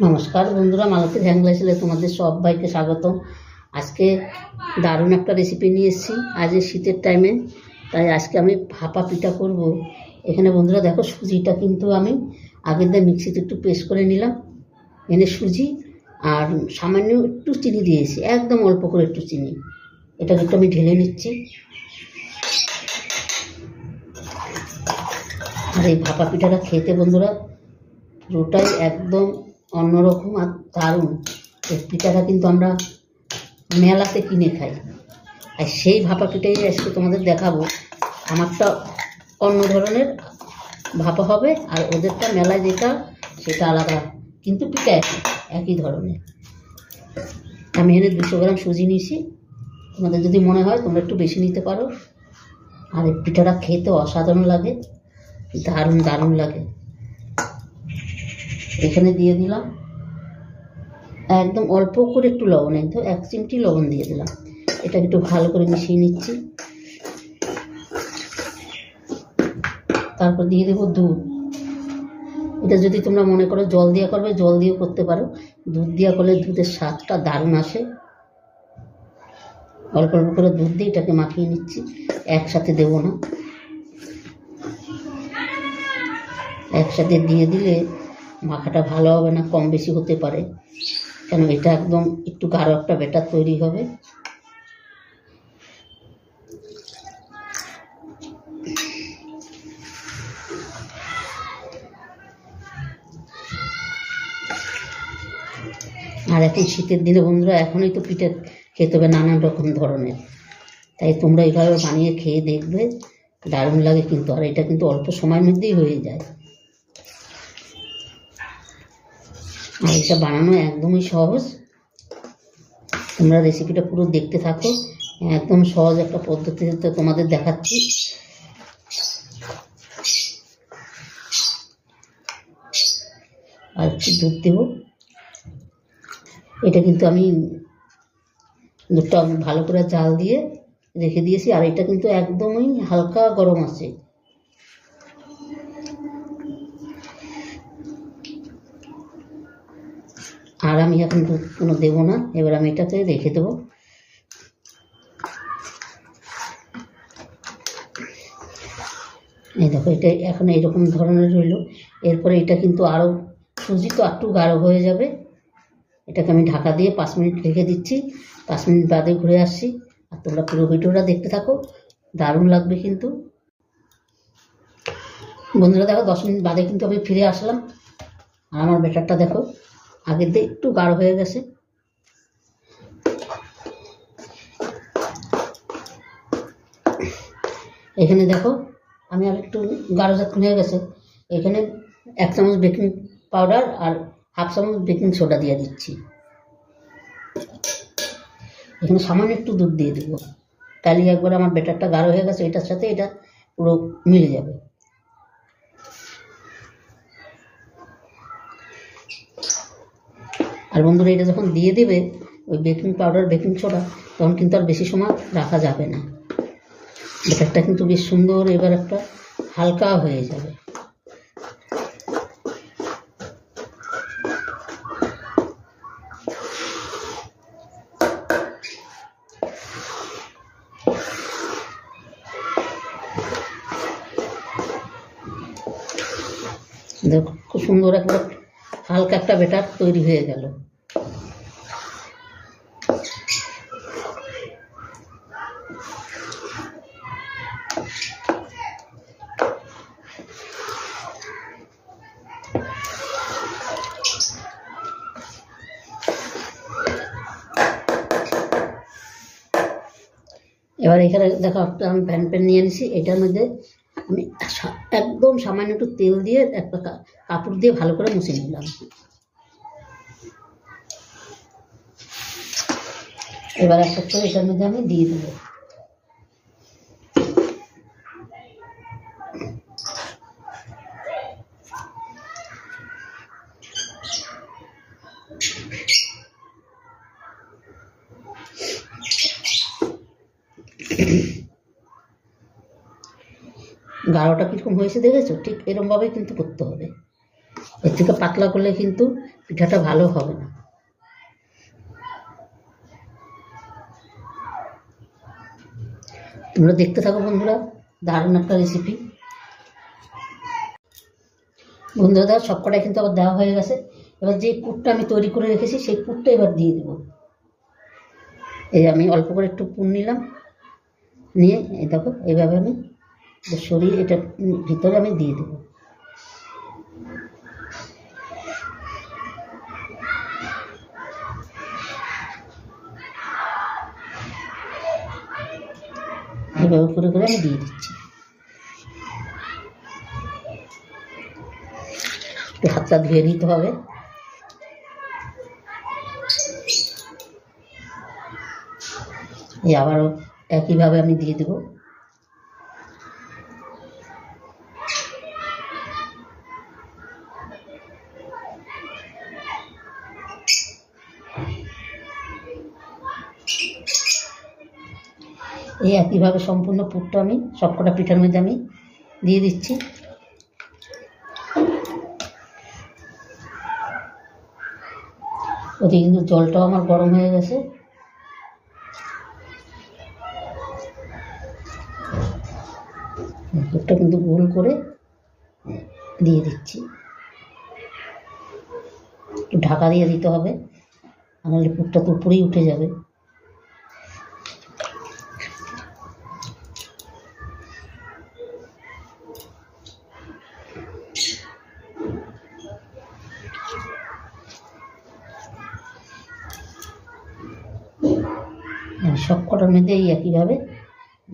নমস্কার বন্ধুরা, মালতীর হ্যাংলাইসে তোমাদের সবাইকে স্বাগতম। আজকে দারুণ একটা রেসিপি নিয়ে এসেছি। আজ শীতের টাইমে তাই আজকে আমি ভাপা পিঠা করব। এখানে বন্ধুরা দেখো, সুজিটা কিন্তু আমি আগের দিন মিক্সিতে একটু পেস্ট করে নিলাম। এনে সুজি আর সামান্য একটু চিনি দিয়েছি, একদম অল্প করে একটু চিনি। এটাকে একটু আমি ঢেলে নিচ্ছি। আর এই ভাপা পিঠাটা খেতে বন্ধুরা পুরোটাই একদম অন্যরকম আর দারুণ। এই পিঠাটা কিন্তু আমরা মেলাতে কিনে খাই, আর সেই ভাপা পিঠাই আজকে তোমাদের দেখাবো। আমারটা অন্য ধরনের ভাপা হবে, আর ওদেরটা মেলায় যেটা সেটা আলাদা, কিন্তু পিঠা একই ধরনের। আমি এখানে 200 গ্রাম সুজি নিয়েছি। তোমাদের যদি মনে হয় তোমরা একটু বেশি নিতে পারো। আর এই পিঠাটা খেতে অসাধারণ লাগে, দারুণ দারুণ লাগে। এখানে দিয়ে দিলাম একদম অল্প করে একটু লবণ, একদম 1 চিমটি লবণ দিয়ে দিলাম। এটা একটু ভালো করে মিশিয়ে নিচ্ছি। তারপর দিয়ে দেবো দুধ। এটা যদি তোমরা মনে করো জল দিয়ে করবে, জল দিয়েও করতে পারো। দুধ দিয়ে করলে দুধের স্বাদটা দারুণ আসে। অল্প অল্প করে দুধ দিয়ে এটাকে মাখিয়ে নিচ্ছি, একসাথে দেবো না। একসাথে দিয়ে দিলে মাখাটা ভালো হবে না, কম বেশি হতে পারে, কেন এটা একদম একটু গাঢ় একটা ব্যাটার তৈরি হবে। আর এখন শীতের দিনে বন্ধুরা এখনই তো পিঠে খেতে হবে নানান রকম ধরনের, তাই তোমরা এইভাবে বানিয়ে খেয়ে দেখবে, দারুণ লাগে কিন্তু। আর এটা কিন্তু অল্প সময়ের মধ্যেই হয়ে যায়। আর এটা বানানো একদমই সহজ। তোমরা রেসিপিটা পুরো দেখতে থাকো, একদম সহজ একটা পদ্ধতিতে তোমাদের দেখাচ্ছি। আর একটু দুধ দেব। এটা কিন্তু আমি দুধটা ভালো করে জাল দিয়ে রেখে দিয়েছি, আর এটা কিন্তু একদমই হালকা গরম আছে। আর আমি এখন দুধ কোনো দেবো না, এবার আমি এটাকে রেখে দেবো। এই দেখো, এটা এখন এইরকম ধরনের রইল। এরপরে এটা কিন্তু আরও সুজি তো একটু গাঢ় হয়ে যাবে। এটাকে আমি ঢাকা দিয়ে 5 মিনিট রেখে দিচ্ছি। 5 মিনিট বাদে ঘুরে আসছি, আর তোমরা পুরো ভিডিওটা দেখতে থাকো, দারুণ লাগবে কিন্তু। বন্ধুরা দেখো, 10 মিনিট বাদে কিন্তু আমি ফিরে আসলাম। আর আমার ব্যাটারটা দেখো আগের দিয়ে একটু গাঢ় হয়ে গেছে। এখানে দেখো আমি আর একটু গাঢ় যখন হয়ে গেছে, এখানে 1 চামচ বেকিং পাউডার আর 1/2 চামচ বেকিং সোডা দিয়ে দিচ্ছি। এখানে সামান্য একটু দুধ দিয়ে দেবো, তাহলে একবার আমার ব্যাটারটা গাঢ় হয়ে গেছে, এটার সাথে এটা পুরো মিলে যাবে। আর বন্ধুরা এটা যখন দিয়ে দেবে ওই বেকিং পাউডার বেকিং সোডা, তখন কিন্তু আর বেশি সময় রাখা যাবে না। ব্যাটারটা কিন্তু বেশ সুন্দর এবার একটা হালকা হয়ে যাবে। দেখো খুব সুন্দর একটা হালকা একটা ব্যাটার তৈরি হয়ে গেল। এবার এখানে দেখো একটা আমি প্যান নিয়ে নিছি। এটার মধ্যে আমি একদম সামান্য একটু তেল দিয়ে একটা কাপড় দিয়ে ভালো করে মুছে নিলাম। এবার একটা করে এটার মধ্যে আমি দিয়ে দেবো। গাঢ়টা কীরকম হয়েছে দেখেছো? ঠিক এরকমভাবেই কিন্তু করতে হবে। এর থেকে পাতলা করলে কিন্তু পিঠাটা ভালো হবে না। তোমরা দেখতে থাকো বন্ধুরা, দারুণ একটা রেসিপি। বন্ধুরা সবকটাই কিন্তু আবার দেওয়া হয়ে গেছে। এবার যে পুরটা আমি তৈরি করে রেখেছি সেই পুরটা এবার দিয়ে দেবো। এই আমি অল্প করে একটু পুর নিলাম, নিয়ে এই দেখো এইভাবে আমি সরিয়ে এটা ভিতরে আমি দিয়ে দেবো। এইভাবে করে করে আমি দিয়ে দিচ্ছি। একটু হাতটা ধুয়ে নিতে হবে। এই আবারও একইভাবে আমি দিয়ে দেবো। এই একইভাবে সম্পূর্ণ পুরটা আমি সবকটা পিঠার মধ্যে আমি দিয়ে দিচ্ছি। ওদিকে কিন্তু জলটাও আমার গরম হয়ে গেছে। পুরটা কিন্তু গোল করে দিয়ে দিচ্ছি। একটু ঢাকা দিয়ে দিতে হবে, নাহলে পুরটা তো উপরেই উঠে যাবে। আমি সবকটার মধ্যে এই একইভাবে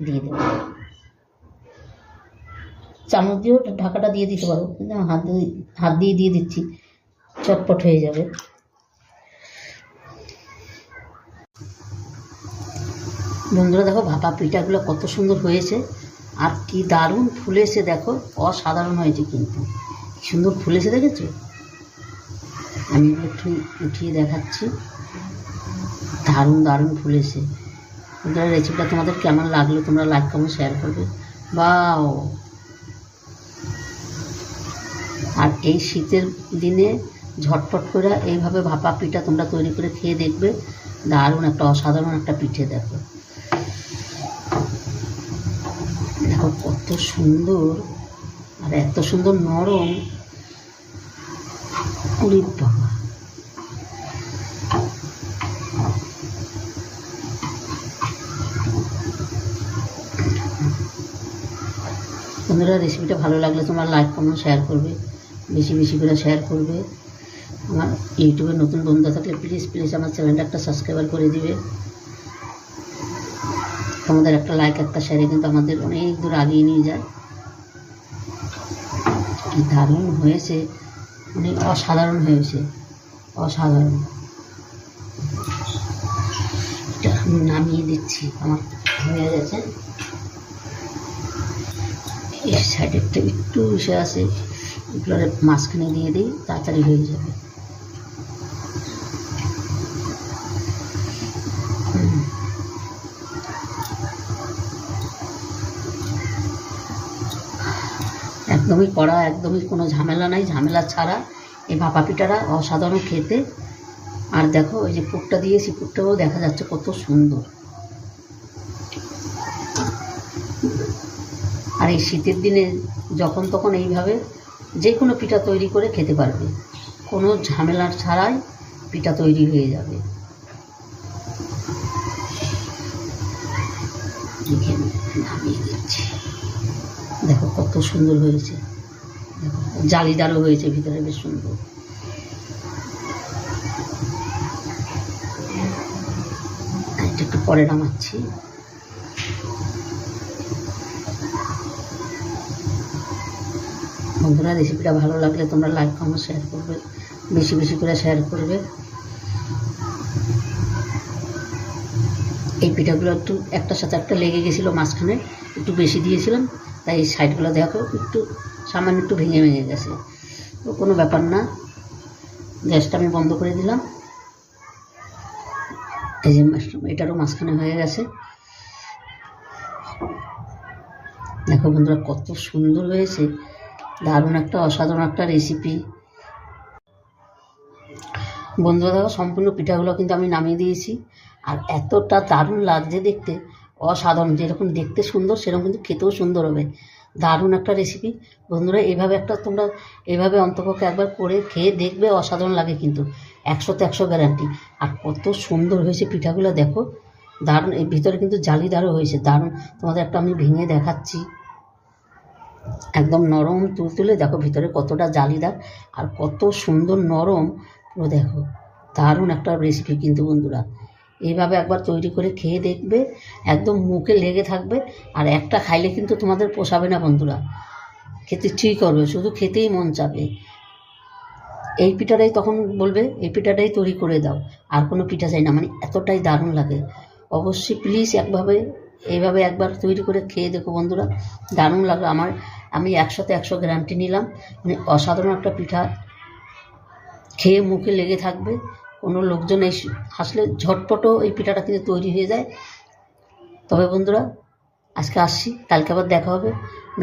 দিয়ে দেবো। চামচ দিয়েও ঢাকাটা দিয়ে দিতে পারো, কিন্তু হাত দিয়ে দিয়ে দিচ্ছি, চটপট হয়ে যাবে। বন্ধুরা দেখো ভাপা পিঠাগুলো কত সুন্দর হয়েছে, আর কি দারুণ ফুলেছে দেখো, অসাধারণ হয়েছে কিন্তু, কি সুন্দর ফুলেছে দেখেছো। আমি একটু উঠিয়ে দেখাচ্ছি, দারুণ দারুণ ফুলেছে। বন্ধুরা রেসিপিটা তোমাদের কেমন লাগলো তোমরা লাইক কমেন্ট শেয়ার করবে। বাও! আর এই শীতের দিনে ঝটপট করে এইভাবে ভাপা পিঠা তোমরা তৈরি করে খেয়ে দেখবে, দারুণ একটা অসাধারণ একটা পিঠে। দেখো দেখো কত সুন্দর, আর এত সুন্দর নরম। ওরে বাবা! বন্ধুরা রেসিপিটা ভালো লাগলে তোমরা লাইক কমেন্ট শেয়ার করবে, বেশি বেশি করে শেয়ার করবে। আমার ইউটিউবে নতুন বন্ধু থাকলে প্লিজ প্লিজ আমার চ্যানেলটা একটা সাবস্ক্রাইবার করে দিবে। তোমাদের একটা লাইক একটা শেয়ারে কিন্তু আমাদের অনেক দূর আগিয়ে নিয়ে যায়। কি দারুণ হয়েছে, অনেক অসাধারণ হয়েছে, অসাধারণ। এটা আমি নামিয়ে দিচ্ছি, আমার হয়ে গেছে। এই সাইডেরটা একটু এসে আছে, এগুলো মাঝখানে দিয়ে দিই, তাড়াতাড়ি হয়ে যাবে। একদমই কড়া, একদমই কোনো ঝামেলা নাই, ঝামেলা ছাড়া এই ভাপা পিঠাটা অসাধারণ খেতে। আর দেখো ওই যে পুরটা দিয়েছি, পুরটাও দেখা যাচ্ছে কত সুন্দর। আর এই শীতের দিনে যখন তখন এইভাবে যে কোনো পিঠা তৈরি করে খেতে পারবে, কোনো ঝামেলা ছাড়াই পিঠা তৈরি হয়ে যাবে। নামিয়ে দিচ্ছি, দেখো কত সুন্দর হয়েছে, দেখো জালিদারও হয়েছে ভিতরে, বেশ সুন্দর। এটা একটু পরে নামাচ্ছি। বন্ধুরা রেসিপিটা ভালো লাগলে তোমরা লাইক কমেন্ট শেয়ার করবে, বেশি বেশি করে শেয়ার করবে। এই পিঠাগুলো একটু একটার সাথে একটা লেগে গেছিলো, মাঝখানে একটু বেশি দিয়েছিলাম, তাই এই সাইডগুলো দেখো একটু সামান্য একটু ভেঙে ভেঙে গেছে, তো কোনো ব্যাপার না। গ্যাসটা আমি বন্ধ করে দিলাম। এই যে এটারও মাঝখানে হয়ে গেছে। দেখো বন্ধুরা কত সুন্দর হয়েছে, দারুণ একটা অসাধারণ একটা রেসিপি। বন্ধুরা দেখো সম্পূর্ণ পিঠাগুলো কিন্তু আমি নামিয়ে দিয়েছি। আর এতটা দারুণ লাগছে দেখতে, অসাধারণ। যেরকম দেখতে সুন্দর সেরকম কিন্তু খেতেও সুন্দর হবে। দারুণ একটা রেসিপি বন্ধুরা, তোমরা এইভাবে অন্তপক্ষে একবার করে খেয়ে দেখবে, অসাধারণ লাগে কিন্তু, 100তে 100 গ্যারান্টি। আর কত সুন্দর হয়েছে পিঠাগুলো দেখো, দারুণ। এর ভিতরে কিন্তু জালিদারও হয়েছে, দারুণ। তোমাদের একটা আমি ভেঙে দেখাচ্ছি, একদম নরম তুলতুলে। দেখো ভিতরে কতটা জালিদার আর কত সুন্দর নরম পুরো। দেখো দারুণ একটা রেসিপি কিন্তু বন্ধুরা, এইভাবে একবার তৈরি করে খেয়ে দেখবে, একদম মুখে লেগে থাকবে। আর একটা খাইলে কিন্তু তোমাদের পোষাবে না বন্ধুরা, খেতে ঠিক করবে, শুধু খেতেই মন চাবে। এই পিঠাটাই তখন বলবে এই পিঠাটাই তৈরি করে দাও, আর কোনো পিঠা চাই না, মানে এতটাই দারুণ লাগে। অবশ্যই প্লিজ এইভাবে একবার তৈরি করে খেয়ে দেখো বন্ধুরা, দারুণ লাগলো আমার। আমি 100তে 100 গ্যারান্টি নিলাম, মানে অসাধারণ একটা পিঠা, খেয়ে মুখে লেগে থাকবে। কোনো লোকজন আসলে ঝটপটও এই পিঠাটা কিন্তু তৈরি হয়ে যায়। তবে বন্ধুরা আজকে আসছি, কালকে আবার দেখা হবে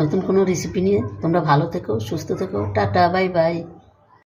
নতুন কোনো রেসিপি নিয়ে। তোমরা ভালো থেকো, সুস্থ থেকো, টাটা, বাই বাই।